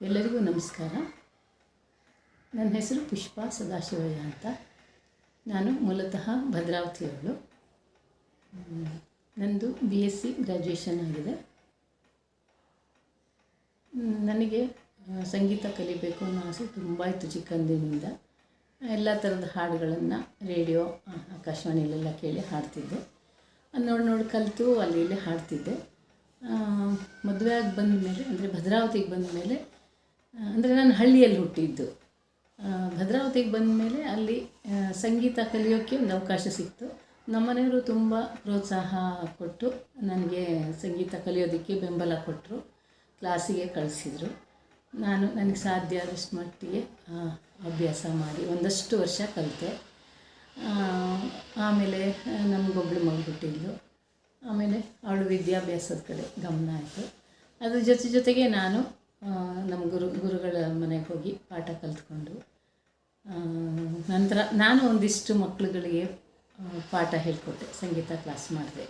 ಎಲ್ಲರಿಗೂ ನಮಸ್ಕಾರ. ನನ್ನ ಹೆಸರು ಪುಷ್ಪಾ ಸದಾಶಿವಯ್ಯ ಅಂತ. ನಾನು ಮೂಲತಃ ಭದ್ರಾವತಿಯವಳು. ನಂದು BSc ಗ್ರ್ಯಾಜುಯೇಷನ್ ಆಗಿದೆ. ನನಗೆ ಸಂಗೀತ ಕಲಿಬೇಕು ಅನ್ನೋ ಆಸೆ ತುಂಬ ಇತ್ತು ಚಿಕ್ಕಂದಿನಿಂದ. ಎಲ್ಲ ಥರದ ಹಾಡುಗಳನ್ನು ರೇಡಿಯೋ, ಆಕಾಶವಾಣಿಯಲ್ಲೆಲ್ಲ ಕೇಳಿ ಹಾಡ್ತಿದ್ದೆ. ನೋಡಿ ಕಲಿತು ಅಲ್ಲಿ ಇಲ್ಲಿ ಹಾಡ್ತಿದ್ದೆ. ಮದುವೆ ಆಗಿ ಬಂದ ಮೇಲೆ, ಅಂದರೆ ಭದ್ರಾವತಿಗೆ ಬಂದ ಮೇಲೆ, ಅಂದರೆ ನಾನು ಹಳ್ಳಿಯಲ್ಲಿ ಹುಟ್ಟಿದ್ದು. ಭದ್ರಾವತಿಗೆ ಬಂದ ಮೇಲೆ ಅಲ್ಲಿ ಸಂಗೀತ ಕಲಿಯೋಕ್ಕೆ ಒಂದು ಅವಕಾಶ ಸಿಕ್ತು. ನಮ್ಮನೆಯವರು ತುಂಬ ಪ್ರೋತ್ಸಾಹ ಕೊಟ್ಟು ನನಗೆ ಸಂಗೀತ ಕಲಿಯೋದಕ್ಕೆ ಬೆಂಬಲ ಕೊಟ್ಟರು. ಕ್ಲಾಸಿಗೆ ಕಳಿಸಿದರು. ನನಗೆ ಸಾಧ್ಯ ಆದಷ್ಟು ಮಟ್ಟಿಗೆ ಅಭ್ಯಾಸ ಮಾಡಿ ಒಂದಷ್ಟು ವರ್ಷ ಕಲಿತೆ. ಆಮೇಲೆ ನಮಗೊಬ್ಬಳು ಮಗಳು ಹುಟ್ಟಿದ್ಲು. ಆಮೇಲೆ ಅವಳು ವಿದ್ಯಾಭ್ಯಾಸದ ಕಡೆ ಗಮನ ಆಯಿತು. ಅದ್ರ ಜೊತೆಗೆ ನಾನು ನಮ್ಮ ಗುರುಗಳ ಮನೆಗೆ ಹೋಗಿ ಪಾಠ ಕಲಿತ್ಕೊಂಡು, ನಂತರ ನಾನು ಒಂದಿಷ್ಟು ಮಕ್ಕಳುಗಳಿಗೆ ಪಾಠ ಹೇಳಿಕೊಟ್ಟೆ, ಸಂಗೀತ ಕ್ಲಾಸ್ ಮಾಡಿದೆ.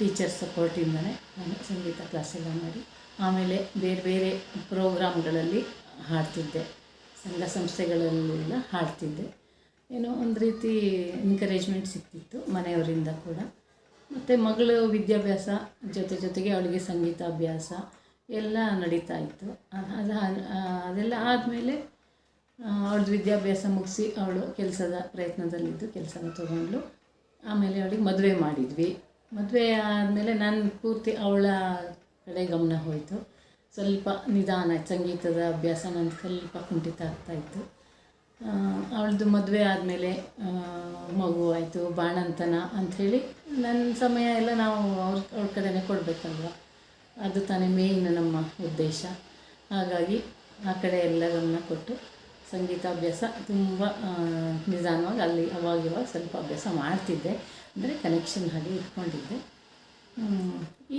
ಟೀಚರ್ ಸಪೋರ್ಟಿಂದನೇ ನಾನು ಸಂಗೀತ ಕ್ಲಾಸೆಲ್ಲ ಮಾಡಿ, ಆಮೇಲೆ ಬೇರೆ ಬೇರೆ ಪ್ರೋಗ್ರಾಮ್ಗಳಲ್ಲಿ ಹಾಡ್ತಿದ್ದೆ, ಸಂಘ ಸಂಸ್ಥೆಗಳಲ್ಲೆಲ್ಲ ಹಾಡ್ತಿದ್ದೆ. ಏನೋ ಒಂದು ರೀತಿ ಎನ್ಕರೇಜ್ಮೆಂಟ್ ಸಿಗ್ತಿತ್ತು ಮನೆಯವರಿಂದ ಕೂಡ. ಮತ್ತು ಮಗಳು ವಿದ್ಯಾಭ್ಯಾಸ ಜೊತೆಗೆ ಅವಳಿಗೆ ಸಂಗೀತ ಅಭ್ಯಾಸ ಎಲ್ಲ ನಡೀತಾ ಇತ್ತು. ಅದೆಲ್ಲ ಆದಮೇಲೆ ಅವಳದ್ದು ವಿದ್ಯಾಭ್ಯಾಸ ಮುಗಿಸಿ ಅವಳು ಕೆಲಸದ ಪ್ರಯತ್ನದಲ್ಲಿದ್ದು ಕೆಲಸನ ತೊಗೊಂಡ್ಳು. ಆಮೇಲೆ ಅವಳಿಗೆ ಮದುವೆ ಮಾಡಿದ್ವಿ. ಮದುವೆ ಆದಮೇಲೆ ನಾನು ಪೂರ್ತಿ ಅವಳ ಕಡೆ ಗಮನ ಹೋಯಿತು. ಸ್ವಲ್ಪ ನಿಧಾನ ಸಂಗೀತದ ಅಭ್ಯಾಸ ನನ್ನ ಸ್ವಲ್ಪ ಕುಂಠಿತ ಆಗ್ತಾಯಿತ್ತು. ಅವಳದು ಮದುವೆ ಆದಮೇಲೆ ಮಗು ಆಯಿತು, ಬಾಣಂತನ ಅಂಥೇಳಿ ನನ್ನ ಸಮಯ ಎಲ್ಲ ನಾವು ಅವ್ರ ಕಡೆನೇ ಕೊಡಬೇಕಲ್ವ, ಅದು ತಾನೇ ಮೇಯ್ನ್ ನಮ್ಮ ಉದ್ದೇಶ. ಹಾಗಾಗಿ ಆ ಕಡೆ ಎಲ್ಲ ಗಮನ ಕೊಟ್ಟು ಸಂಗೀತಾಭ್ಯಾಸ ತುಂಬ ನಿಧಾನವಾಗಿ ಅಲ್ಲಿ ಅವಾಗಿವಾಗ ಸ್ವಲ್ಪ ಅಭ್ಯಾಸ ಮಾಡ್ತಿದ್ದೆ, ಅಂದರೆ ಕನೆಕ್ಷನ್ ಹಾಗೆ ಇಟ್ಕೊಂಡಿದ್ದೆ.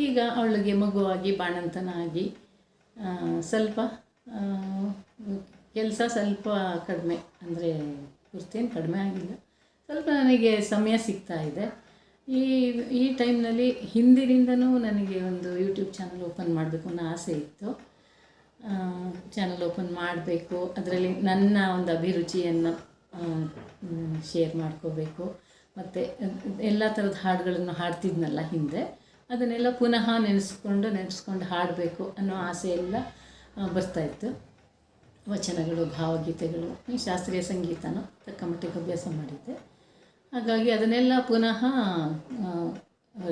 ಈಗ ಅವಳಿಗೆ ಮಗುವಾಗಿ ಬಾಣಂತನ ಆಗಿ ಸ್ವಲ್ಪ ಕೆಲಸ ಸ್ವಲ್ಪ ಕಡಿಮೆ, ಅಂದರೆ ಪೂರ್ತಿಯೇನು ಕಡಿಮೆ ಆಗಿಲ್ಲ, ಸ್ವಲ್ಪ ನನಗೆ ಸಮಯ ಸಿಗ್ತಾ ಇದೆ. ಈ ಟೈಮ್ನಲ್ಲಿ ಹಿಂದಿನಿಂದನೂ ನನಗೆ ಒಂದು ಯೂಟ್ಯೂಬ್ ಚಾನಲ್ ಓಪನ್ ಮಾಡಬೇಕು ಅನ್ನೋ ಆಸೆ ಇತ್ತು. ಚಾನಲ್ ಓಪನ್ ಮಾಡಬೇಕು, ಅದರಲ್ಲಿ ನನ್ನ ಒಂದು ಅಭಿರುಚಿಯನ್ನು ಶೇರ್ ಮಾಡ್ಕೋಬೇಕು. ಮತ್ತು ಎಲ್ಲ ಥರದ ಹಾಡುಗಳನ್ನು ಹಾಡ್ತಿದ್ನಲ್ಲ ಹಿಂದೆ, ಅದನ್ನೆಲ್ಲ ಪುನಃ ನೆನೆಸ್ಕೊಂಡು ಹಾಡಬೇಕು ಅನ್ನೋ ಆಸೆ ಎಲ್ಲ ಬರ್ತಾಯಿತ್ತು. ವಚನಗಳು, ಭಾವಗೀತೆಗಳು, ಶಾಸ್ತ್ರೀಯ ಸಂಗೀತನ ತಕ್ಕ ಮಟ್ಟಿಗೆ ಅಭ್ಯಾಸ ಮಾಡಿದ್ದೆ. ಹಾಗಾಗಿ ಅದನ್ನೆಲ್ಲ ಪುನಃ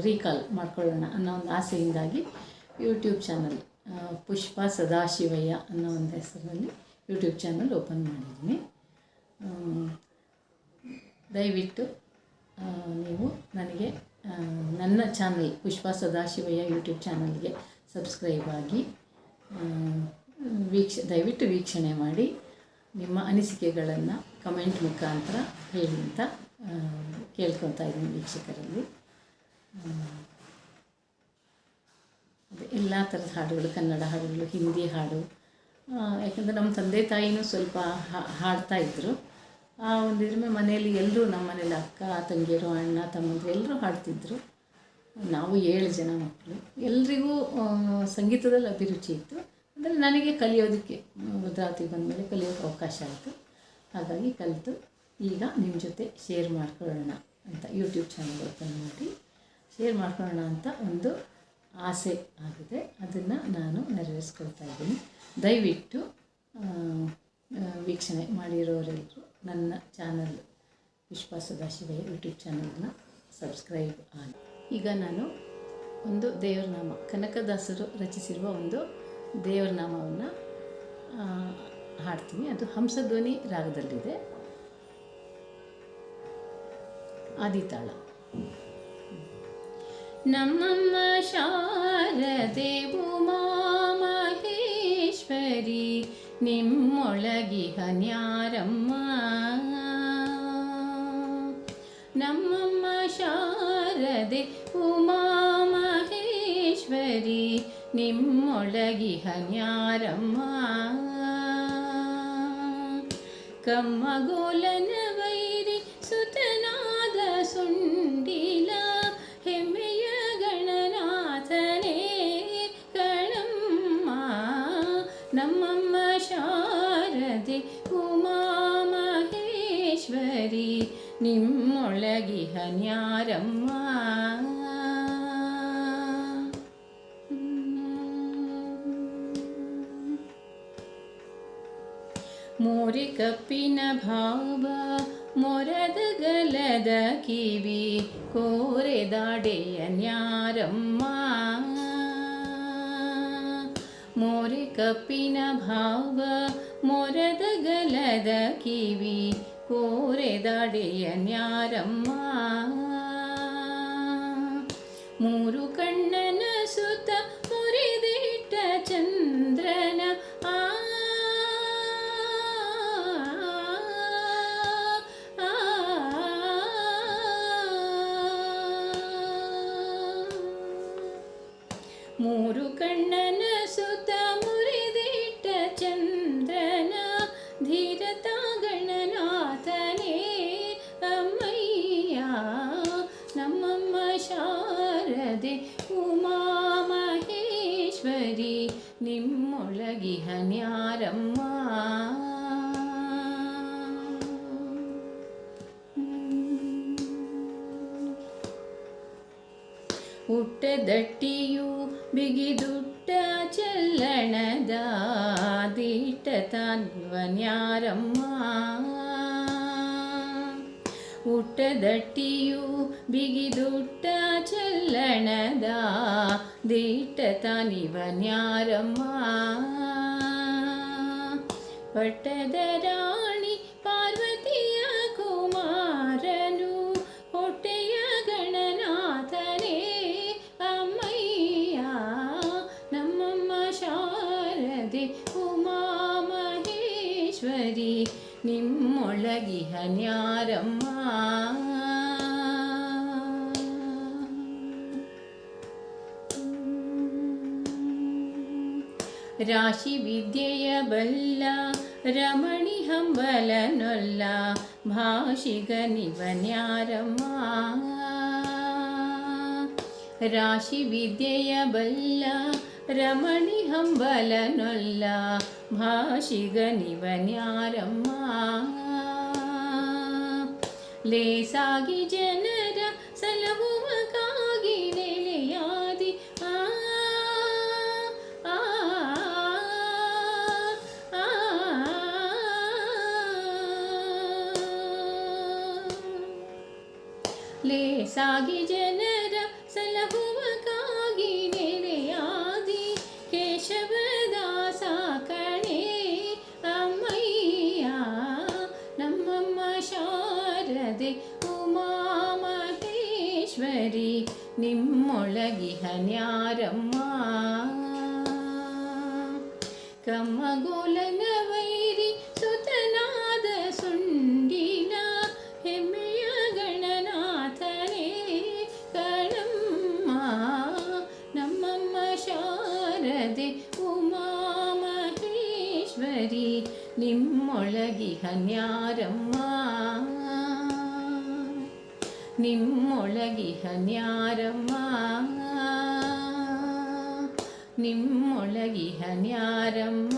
ರೀಕಾಲ್ ಮಾಡ್ಕೊಳ್ಳೋಣ ಅನ್ನೋ ಒಂದು ಆಸೆಯಿಂದಾಗಿ ಯೂಟ್ಯೂಬ್ ಚಾನಲ್ ಪುಷ್ಪಾ ಸದಾಶಿವಯ್ಯ ಅನ್ನೋ ಒಂದು ಹೆಸರಿನಲ್ಲಿ ಯೂಟ್ಯೂಬ್ ಚಾನಲ್ ಓಪನ್ ಮಾಡಿದ್ದೀನಿ. ದಯವಿಟ್ಟು ನೀವು ನನಗೆ ನನ್ನ ಚಾನಲ್ ಪುಷ್ಪಾ ಸದಾಶಿವಯ್ಯ ಯೂಟ್ಯೂಬ್ ಚಾನಲ್ಗೆ ಸಬ್ಸ್ಕ್ರೈಬ್ ಆಗಿ ದಯವಿಟ್ಟು ವೀಕ್ಷಣೆ ಮಾಡಿ ನಿಮ್ಮ ಅನಿಸಿಕೆಗಳನ್ನು ಕಮೆಂಟ್ ಮುಖಾಂತರ ಹೇಳಿ ಅಂತ ಕೇಳ್ಕೊತಾ ಇದ್ದೀನಿ ವೀಕ್ಷಕರಲ್ಲಿ. ಎಲ್ಲ ಥರದ ಹಾಡುಗಳು, ಕನ್ನಡ ಹಾಡುಗಳು, ಹಿಂದಿ ಹಾಡು, ಯಾಕಂದರೆ ನಮ್ಮ ತಂದೆ ತಾಯಿನೂ ಸ್ವಲ್ಪ ಹಾಡ್ತಾಯಿದ್ರು. ಆ ಒಂದಿದ್ರ ಮನೆಯಲ್ಲಿ ಎಲ್ಲರೂ, ನಮ್ಮ ಮನೇಲಿ ಅಕ್ಕ ತಂಗಿಯರು, ಅಣ್ಣ ತಮ್ಮಂದಿರು ಎಲ್ಲರೂ ಹಾಡ್ತಿದ್ರು. ನಾವು 7 ಜನ ಮಕ್ಕಳು, ಎಲ್ರಿಗೂ ಸಂಗೀತದಲ್ಲಿ ಅಭಿರುಚಿ ಇತ್ತು. ಅಂದರೆ ನನಗೆ ಕಲಿಯೋದಕ್ಕೆ ಭದ್ರಾವತಿಗೆ ಬಂದಮೇಲೆ ಕಲಿಯೋಕ್ಕೆ ಅವಕಾಶ ಆಯಿತು. ಹಾಗಾಗಿ ಕಲಿತು ಈಗ ನಿಮ್ಮ ಜೊತೆ ಶೇರ್ ಮಾಡ್ಕೊಳ್ಳೋಣ ಅಂತ ಯೂಟ್ಯೂಬ್ ಚಾನಲ್ ಓಪನ್ ಮಾಡಿ ಶೇರ್ ಮಾಡ್ಕೊಳ್ಳೋಣ ಅಂತ ಒಂದು ಆಸೆ ಆಗಿದೆ. ಅದನ್ನು ನಾನು ನೆರವೇರಿಸ್ಕೊಳ್ತಾ ಇದ್ದೀನಿ. ದಯವಿಟ್ಟು ವೀಕ್ಷಣೆ ಮಾಡಿರೋರೆಲ್ಲರೂ ನನ್ನ ಚಾನಲ್ ಪುಷ್ಪಾ ಸದಾಶಿವಯ್ಯ ಯೂಟ್ಯೂಬ್ ಚಾನಲ್ನ ಸಬ್ಸ್ಕ್ರೈಬ್ ಆಗಿ. ಈಗ ನಾನು ಒಂದು ದೇವರನಾಮ, ಕನಕದಾಸರು ರಚಿಸಿರುವ ಒಂದು ದೇವರನಾಮವನ್ನು ಹಾಡ್ತೀನಿ. ಅದು ಹಂಸಧ್ವನಿ ರಾಗದಲ್ಲಿದೆ, ಆದಿತಾಳ. ನಮ್ಮಮ್ಮ ಶಾರದೆ ಉಮಾ ಮಹೇಶ್ವರಿ, ನಿಮ್ಮೊಳಗಿಹ ನ್ಯಾರಮ್ಮ. ನಮ್ಮಮ್ಮ ಶಾರದೆ ಉಮಾ ಮಹೇಶ್ವರಿ, ನಿಮ್ಮೊಳಗಿಹ ನ್ಯಾರಮ್ಮ. ಕಮ್ಮಗೋಲನ ವೈರಿ ಸುತನಾದ ಸುಂಡಿಲ, ಹೆಮ್ಮೆಯ ಗಣನಾಥನೇ ಕಣಮ್ಮ. ನಮ್ಮಮ್ಮ ಶಾರದೆ ಉಮಾ ಮಹೇಶ್ವರಿ ನಿಮ್ಮೊಳಗಿಹನ್ಯಾರಮ್ಮ. ಮೋರೆ ಕಪ್ಪಿನ ಭಾವ ಮೊರದ ಗಲದ ಕಿವಿ ಕೋರೆದಾಡೆಯ ನ್ಯಾರಮ್ಮ. ಮೋರೆ ಕಪ್ಪಿನ ಭಾವ ಮೊರದ ಗಲದ ಕಿವಿ ಕೋರೆದಾಡೆಯ ನ್ಯಾರಮ್ಮ. ಮೂರು ಕಣ್ಣನ ಸುತ ಮುರಿದಿಟ್ಟ ಚಂದ್ರನ ಮೂರು ಕಣ್ಣನ ಸುತ ಮುರಿದಿಟ್ಟ ಚಂದ್ರನ ಧೀರತ ಗಣನಾಥನೇ ಅಮ್ಮಯ್ಯ. ನಮ್ಮಮ್ಮ ಶಾರದೆ ಉಮಾ ಮಹೇಶ್ವರಿ ನಿಮ್ಮೊಳಗಿಹನ್ಯಾರಮ್ಮ. ಹುಟ್ಟದಟ್ಟಿಯು ಬಿಗಿದುಟ್ಟ ಚಲ್ಲಣದ ದಿಟ್ಟ ತನ್ವನ್ಯಾರಮ್ಮ. ಹುಟ್ಟದಟ್ಟಿಯು ಬಿಗಿದುಟ್ಟ ಚಲ್ಲಣದ ದಿಟ್ಟ ತನಿವನ್ಯಾರಮ್ಮ. ಪಟ್ಟದ ರಾಣಿ ಪಾರ್ವತಿಯ ಕುಮಾರನು ಹೊಟ್ಟೆಯ ಗಣನಾಥನೇ ಅಮ್ಮಯ್ಯ. ನಮ್ಮಮ್ಮ ಶಾರದೆ ಉಮಾ ಮಹೇಶ್ವರಿ ನಿಮ್ಮೊಳಗಿಹನ್ಯಾರಮ್ಮ. ರಾಶಿ ವಿದ್ಯೆಯ ಬಲ್ಲ ರಮಣಿ ಹಂಬಲನೊಲ್ಲ ಭಾಷಿಗನಿವನ್ಯಾರಮ್ಮ. ರಾಶಿ ವಿದ್ಯೆಯ ಬಲ್ಲ ರಮಣಿ ಹಂಬಲನೊಲ್ಲ ಭಾಷಿಗನಿವನ್ಯಾರಮ್ಮ. ಲೇಸಾಗಿ ಜನರ ಸಲಹುವಕಾಗಿ ನೆಲೆಯಾದಿ ಲೇಸಾಗಿ ಜನರ ಸಲಹುವಕಾಗಿ ನೆಲೆಯಾದಿ ಕೇಶವದಾಸ ಕಣೆ ಅಮ್ಮಯ್ಯ. ನಮ್ಮಮ್ಮ ಶಾರದೆ ಉಮಾ ಮಹೇಶ್ವರಿ ನಿಮ್ಮೊಳಗಿಹನ್ಯಾರಮ್ಮ. ಕಮ್ಮಗೋಲನ ವೈರಿ ಸುತನಾದ ಸುಂಡಿನ ಹೆಮ್ಮೆಯ ಗಣನಾಥನೇ ಕಣಮ್ಮ. ನಮ್ಮಮ್ಮ ಶಾರದೆ ಉಮಾ ಮಹೇಶ್ವರಿ ನಿಮ್ಮೊಳಗಿಹನ್ಯಾರಮ್ಮ. ನಿಮ್ಮೊಳಗಿಹನ್ಯಾರಮ್ಮ. ನಿಮ್ಮೊಳಗಿಹನ್ಯಾರಮ್ಮ.